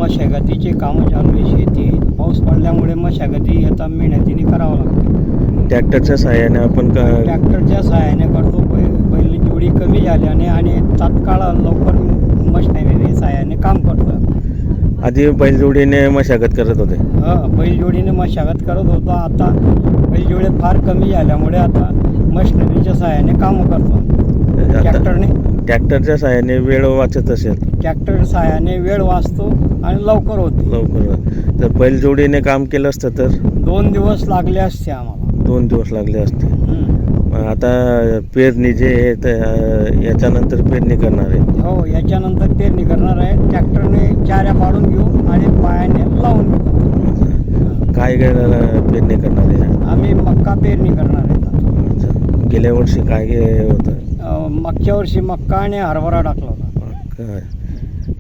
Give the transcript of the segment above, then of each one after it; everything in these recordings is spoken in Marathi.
मशागतीचे कामं चालू आहे. शेती पाऊस पडल्यामुळे मशागती आता मेहनतीने करावं लागते. ट्रॅक्टरच्या सहाय्याने आपण ट्रॅक्टरच्या सहाय्याने करतो. पहिली जोडी कमी झाल्याने आणि तात्काळ लवकर मशिनरीने सहाय्याने काम करतो. आधी बैलजोडीने मशागत करत होते. बैलजोडीने मशागत करत होतो. आता बैलजोडी फार कमी झाल्यामुळे आता मशिनरीच्या सहाय्याने कामं करतो. ट्रॅक्टरच्या सहाय्याने वेळ वाचत असेल. ट्रॅक्टर सहाय्याने वेळ वाचतो आणि लवकर होते. लवकर जर बैलजोडीने काम केलं असतं तर 2 दिवस लागले असते आम्हाला. 2 दिवस लागले असते. आता पेरणी जे आहे तर याच्यानंतर पेरणी करणार आहे. हो, याच्यानंतर पेरणी करणार आहे. ट्रॅक्टरने चाऱ्या पाडून घेऊ आणि पायाने लावून घेऊ. काय पेरणी करणार आहे? आम्ही मक्का पेरणी करणार आहे. गेल्या वर्षी काय होतं? मागच्या वर्षी मक्का आणि हरभरा टाकला होता.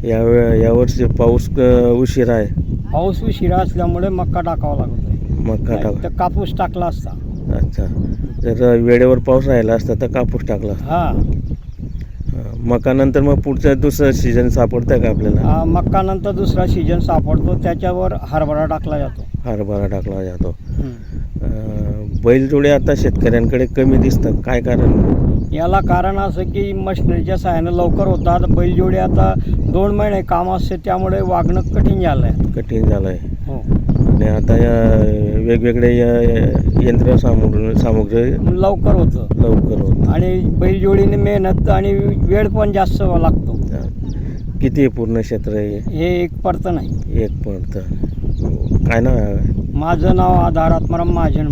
यावर्षी पाऊस उशिरा आहे. पाऊस उशिरा असल्यामुळे मक्का टाकावा लागतो. मक्का तर कापूस टाकला असता. अच्छा, जर वेळेवर पाऊस राहिला असता तर कापूस टाकला. मका नंतर मग पुढचं दुसरं सीजन सापडतं का आपल्याला? मक्का नंतर दुसरा सीजन सापडतो, त्याच्यावर हरभरा टाकला जातो. बैलजोडी आता शेतकऱ्यांकडे कमी दिसतात, काय कारण? याला कारण असं की मशिनरीच्या सहाय्यानं लवकर होतात. बैलजोडी आता 2 महिने काम असते, त्यामुळे वागणं कठीण झालं आहे. हो. आणि आता या वेगवेगळे यंत्र सामुग्री लवकर होतं आणि बैलजोडीने मेहनत आणि वेळ पण जास्त लागतो. किती पूर्ण क्षेत्र आहे हे? 1 पडतं नाही. 1 पडतं. काय नाव आहे? माझं नाव आधार आत्माराम महाजन.